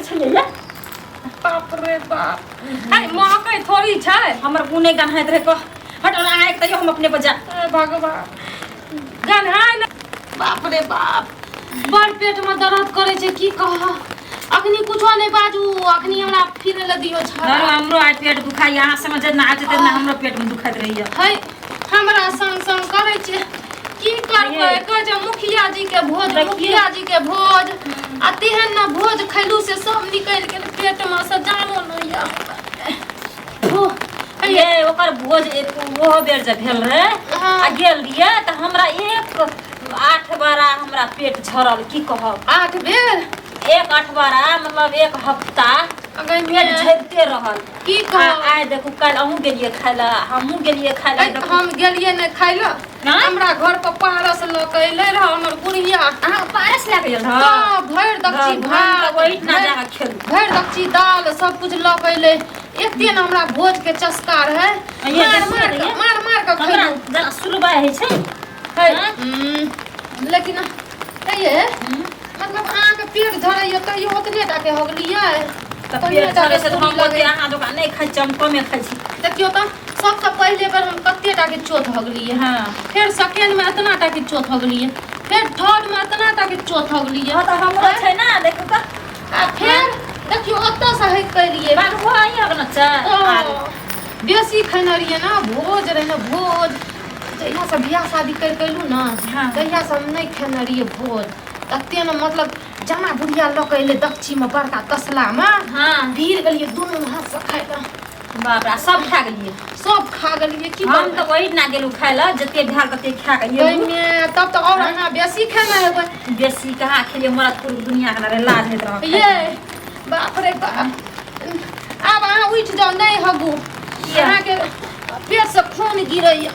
छलिए ये बाप रे बाप अरे महकै थोड़ी छै हमर गुने गन्हाइत रहे को हट आए तइयो हम अपने पर जा भगवान गन्हाय न बाप रे बाप बड़ पेट में दर्द करे छै की कह अखनी कुछो नहीं बाजू अखनी हमरा फिरे ल दियो छ हमरो आइ पेट दुखाई यहां समझ ना आते ना हमरो पेट में दुखाइत रहिए है हमरा संग संग करे छै की करबै कह जे मुखिया जी के भोज आ तेहन ना भोज खैलू से सब निकल गेल पेट में से जानो न ये ओकर भोज वो बेर जे भेल रहे आ गेल रिए त हमरा एक 8 बारा हमरा पेट झरल की कहब 8 बेर एक 8 बारा मतलब एक हफ्ता अगर पेट झरते रहल की कह आइ देखू कल अहूँ गेलिए खाइला हमहूँ गेलिए खाइला हम गेलिए नहीं खाइला हमरा घर पर पारस ल के अइले रह हमर बुढ़िया अहाँ पारस ले गेल रह हां भर दक्षी भात वही ना जा खेलू भर दक्षी दाल सब कुछ ल के अइले एक दिन हमरा भोज के चस्कार है मार के खैलू जरा सुरबा है छै लेकिन ये मतलब अहाँ के पेट झरैया तइयो ओतने टा के हो गेलिए त पेट झरै से हम बोलते अहाँ दुकान नहीं खाइ छी हम कमे खाइ छी देखियो त सबसे पहले बेर हम कत्ते टा के चोट हो गेलिए हां फिर सेकंड में इतना टा के चोट हो गेलिए फिर थर्ड में इतना टा के चोट हो गेलिए हां त हमरो छै ना देखो त आ फिर देखियो ओत्ता से हट कइलिए बात हो आई अब न छ बेसी खैना रहिए ना भोज रहे ना भोज जहिया से बियाह शादी कर कइलू ना तहिया से हम नहीं खैना रहिए भोज तत्ते न मतलब जना बुढ़िया ल के अइले दक्षी में बड़का तसला में हां भीड़ गेलिए दोनों हाथ से खाइला बाप रे सब खा गेलिए सब खा गेलिए की हम त वही ना गेलू खाइला जते भाग तते खा के ये तब तो और अहाँ बेसी खाना है बेसी कहाँ खेलिए मरा पूरी दुनिया के रे लाज हेत रह ये बाप रे बाप अब अहाँ उठ जाओ नहीं हगू अहाँ के पेट से खून गिरैया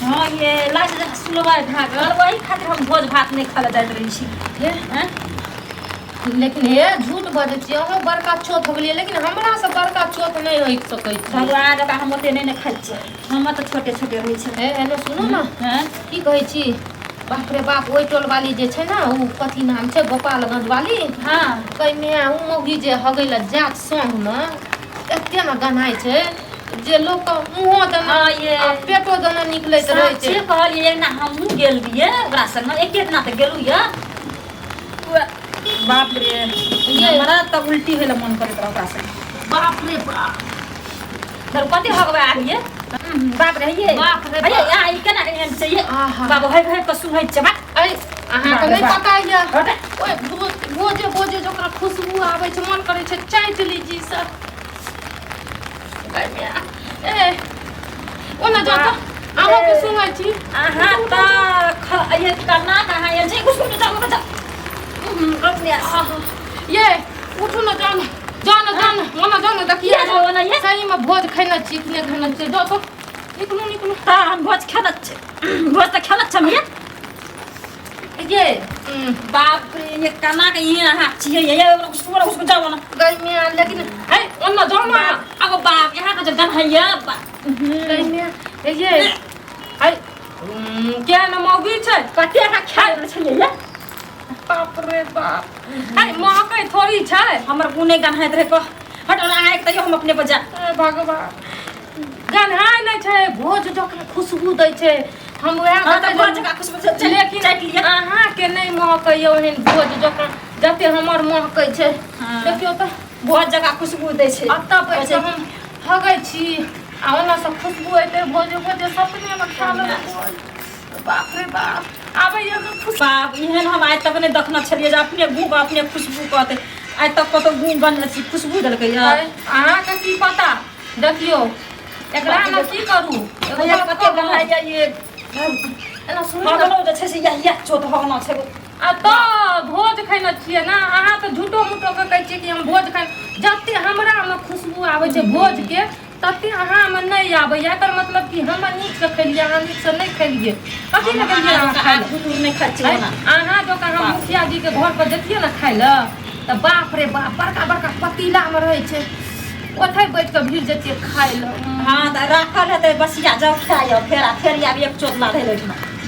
हां ये लाज सुलवा भागल वही खातिर हम भोज भात नहीं खाला जाइत रही छी हैं लेकिन ये झूठ बजै छी अहाँ बड़का चोट हो गेलिए लेकिन हमरा से बड़का चोट नहीं होई सकै छै भगवान जका हम ओते नहीं खाइ छी हम त छोटे छोटे रहै छै एने सुनो ना की कहै छी बाप रे बाप ओइ टोल वाली जे छै ना उ कथि नाम छै गोपालगंज वाली हां कइने उ मौगी जे हगैला जात संग में एते ना गन्हाय छै जे लोग का मुंह दना ये पेटो दना निकलैत रहै छै से कहलिए ना हमहू गेल बिए ओकरा संग एक ना त गेलू या बाप रे ये हमरा त उल्टी होला मन करत रह ओकरा संग बाप रे बाप दर कते हगवा आलिए बाप रे ये भैया ई केना एहन छै ये बाबू है कसु है छबा ए अहाँ के नहीं पता ये ओए भोजे जकरा खुशबू आबै छै मन करै छै चाट लीजी सब ए ओना जा त आमा के सुनै छी अहाँ त ये करना कहां ये जे कुछ जा अपने ये उठो न जान मना देखिए ये सही में भोज खैना छी कि खाना छी जा तो निकलू हां हम भोज खाना छी भोज त खाना छी ये बाप रे ये कना के ये हां छी ये उसको जाओ ना गई में लेकिन है ओना जाओ ना अब बाप यहाँ का जो गन है ये गई में ये है क्या न मौगी छै कते का खाइ छै ये बाप रे बाप है महकै थोड़ी छै हमर गुने गन्हाइत रहे को हट आए तइयो हम अपने पर जा भगवान गन्हाय नहीं छै भोज जकरा खुशबू दै छै हम वएह त भोज का खुशबू लेकिन अहाँ के नहीं महकै ओहन भोज जकरा जते हमर महकै छै देखियो त भोज जगह खुशबू दै छै अत्ता पर हम हगै छी आ ओना से खुशबू एते भोजे सपने में खा लेबै बाप रे बाप आबै ये बाप एहन हम आज तक नहीं देखना छलिए जे अपने गूग अपने खुशबू कहते आज तक कतो गूग गन खुशबू देलकै यार अहाँ के की पता देखियो एकरा ना की करू ये कते गन्हाय ये एना सुन हगलो जे छै से या चोट हगना छै आ तो भोज खैना छिए ना अहाँ तो झूठो मूठो के कहै छिए कि हम भोज खाइ जते हमरा में खुशबू आबै छै भोज के तते अहाँ में नहीं आबै एकर मतलब कि हम नीक से खेलिए अहाँ नीक से नहीं खेलिए कथि न गेलिए अहाँ खाइ दूर नहीं खाइ छी ना अहाँ जो का हम मुखिया जी के घर पर जतिए ना खाइ ल त बाप रे बाप बड़का पतीला में रहै छै ओथै बैठ के भीड़ जतिए खाइ ल हां त राखल हेतै बसिया जाओ खाइयो फेर आब एक चोट ला रहै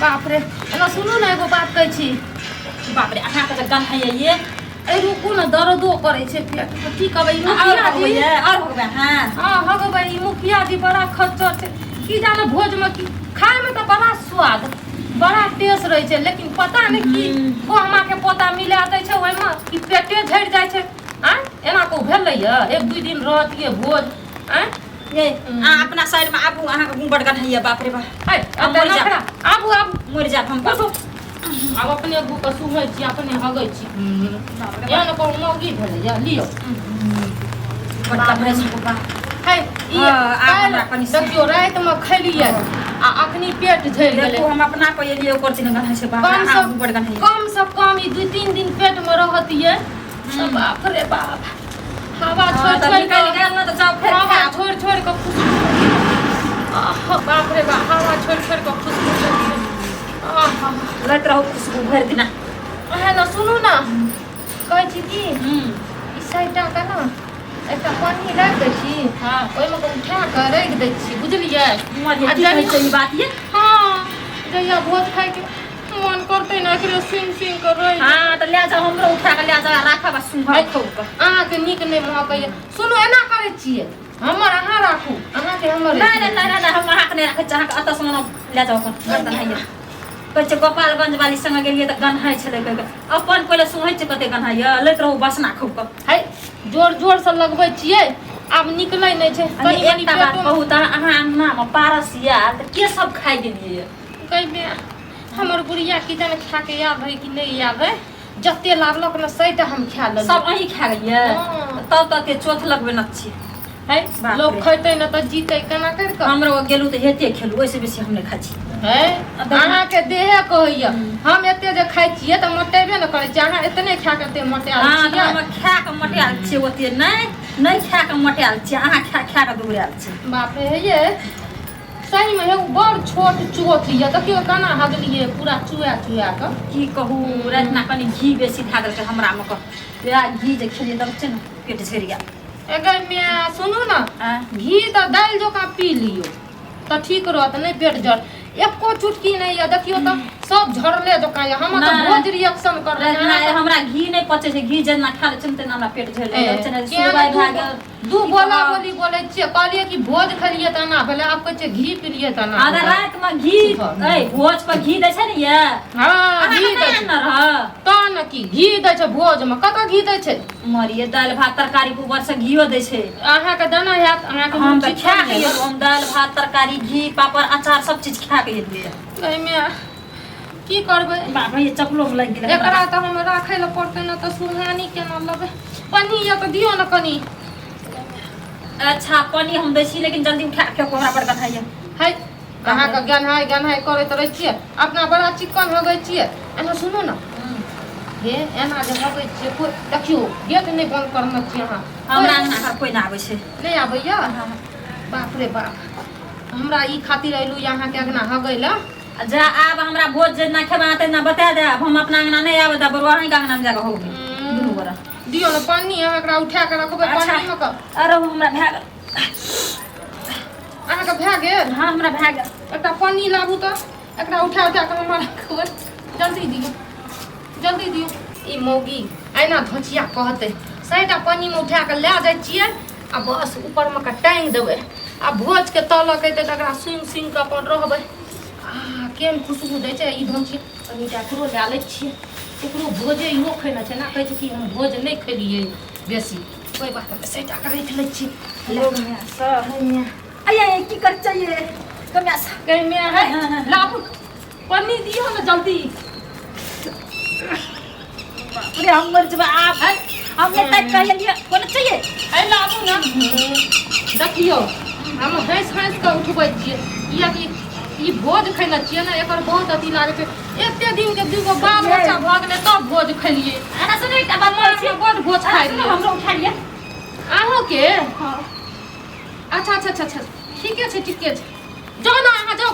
बाप रे एना सुनू ना एगो बात कहै छी बाप रे अहाँ के गन है ये ए रुकू ना दर्दो करे छे पेट में की कहबै मुखिया जी और हो गए हां हां हगबै मुखिया जी बड़ा खच्चर छे की जाने भोज में की खाए में तो बड़ा स्वाद बड़ा टेस्ट रहे छे लेकिन पता नहीं की को हमरा के पता मिला दै छे ओइ में कि पेटे झड़ जाय छे आ एना को भेलै य एक दू दिन रहतिए भोज आ ये अपना साइड में आबू अहाँ के गुंबड़ गन है बाप रे बाप है अब नखरा आबू मर जा हम बसो अब अपने गु के सुहै छी अपने हगै छी या न को मौगी भेलै या लियो बड़का भैंस को बा है ई हमरा कनी देखियो रात में खलिए आ अखनी पेट झड़ गेलै देखो हम अपना पे लिए ओकर चिन्ह गन है से बाप आ गुंबड़ गन है कम से कम ई 2-3 दिन पेट में रहतिए बाप रे बाप हवा छोड़ छोड़ के निकाल ना तो जाओ फिर हवा छोड़ छोड़ के बाप रे बाप हवा छोड़ छोड़ के खुशबू लत रहो खुशबू भर दिना है ना सुनू ना कहै छी की ई साइटा का ना एकटा पानी रख दै छी हां ओइ में उठा के रख दै छी बुझलियै आ जानी तो ई बात ये हां जइया भोज खाइ के मन करते ना एकरे सिंग सिंग कर रही हां त ले जा हमरो उठा के ले जा राखब सुंघा खौ के अहाँ के निक नै महकैया सुनो एना करै छियै हमर अहाँ राखू अहाँ के हमर नहीं हम अहाँ के नहीं रखे चाह के अत से ले जाओ अपन बर्तन है कहै गोपालगंज वाली संग गेलिए त गन्हाई छले अपन पहिले सुहै छ कते गन्हाई लैत रहू बसना खौ के है जोर जोर से लगबै छियै अब निकलै नै छै कनी एकटा बात कहू त अहाँ अंगना में पारसिया त के सब खाइ देलिए कहबे हमर गुड़िया की जाने खा के याद है कि नहीं याद है जत्ते लागलक न सैटा हम खा लेलिए सब अही खा गेलिए तब तक के चोथ लगबे न छी है लोग खैते न त जीते केना कर के हमरो गेलु त हेते खेलु ओइसे बेसी हम नै खाइ छी है अहाँ के देहे कहैया हम एते जे खाइ छियै त मोटेबे न करै छी अहाँ एतने खा के ते मोटेल छी हां हम खा के मोटेल छी ओते नै खा के मोटेल छी अहाँ खा के दुबरेल छी बाप रे ये सही में एगो बड़ छोट चोथ ये देखियो केना हगलिए पूरा चुआ चुआ के की कहू रातना कनी घी बेसी खा देलकै हमरा में या घी जे खेलिए तब छै न पेट झड़ गया एगर में सुनू ना घी त दाल जोका पी लियो त ठीक रहत नहीं पेट जड़ एको चुटकी नहीं है देखियो त सब झड़ले जोका हम त भोज रिएक्शन कर रहे हैं हमरा घी नहीं पचे छै घी जेना खा ले चलते ना हमरा पेट झड़ जाय छै सुबह भाग दू बोला बोली बोले छियै कहलिए कि भोज खलिए त ना भेले आप कहै छै घी पिलिए त ना अगर रात में घी ए भोज पर घी दै छै न ये हां घी दै न रह त न की घी दै छै भोज में कत घी दै छै मरिए दाल भात तरकारी ऊपर से घीओ दै छै अहाँ के दाना हैत अहाँ के हम त खा के हम दाल भात तरकारी घी पापड़ अचार सब चीज खा के एलिए एमे की करबै बाबा ये चपलो में लग गेल एकरा त हम राखै ल पड़तै न त सुहानी केना लेबै पानी या त दियो न कनी अच्छा पानी हम दै छी लेकिन जल्दी उठा के कोहरा पर गन्हाइए है अहाँ के गन्हाई करैत रहै छियै अपना बड़ा चिकन हो गई छियै एना सुनो न हे एना जे हो गई छियै कोई देखियो गेट नहीं बंद करना छियै अहाँ हमरा अंगना कोई ना आबै छै नहीं आबैया बाप रे बाप हमरा ई खातिर आइलू यहाँ के अंगना हगै ल जा आब हमरा भोज जे ना खेबा त ना बता दे हम अपना अंगना नहीं आबै त बरुआ के अंगना में जाके होगे दुनू गोरा दियो न पानी अहाँ एकरा उठा के रखबै पानी में क अरे हमरा भए गेल अहाँ के भए गेल हां हमरा भए गेल एकटा पानी लाबू त एकरा उठा उठा के हमरा रखबै जल्दी दियो ई मौगी आइना धचिया कहते सैटा पानी में उठा के ले जाय छियै आ बस ऊपर में का टांग देबै आ भोज के तलक एते तकरा सिंग सिंग के अपन रहबै आ केन खुशबू दै छै ई धचिया कनिटा करो ले लै छियै एकरो भोजे इहो खैना छै ना कहै छै कि हम भोज नहीं खेलिए बेसी कोई बात नहीं सैटा के रख लै छी ले मिया सब मिया आया की कर चाहिए कमिया सा कहीं में है लाबू पानी दियो ना जल्दी अरे हम मर जब आप है हमने तक कह लिया कौन चाहिए है लाबू ना देखियो हम हंस हंस के उठबै छियै किया कि ई भोज खैना छियै ना एकर बहुत अथी लागे छै एते दिन के दूगो बाल बच्चा भ गेलै तब भोज खलिए अरे सुनै त बात छै बहुत भोज खाइ लिए हमरो उठा लिया आहो के हां अच्छा ठीके छै जाओ ना अहाँ जाओ।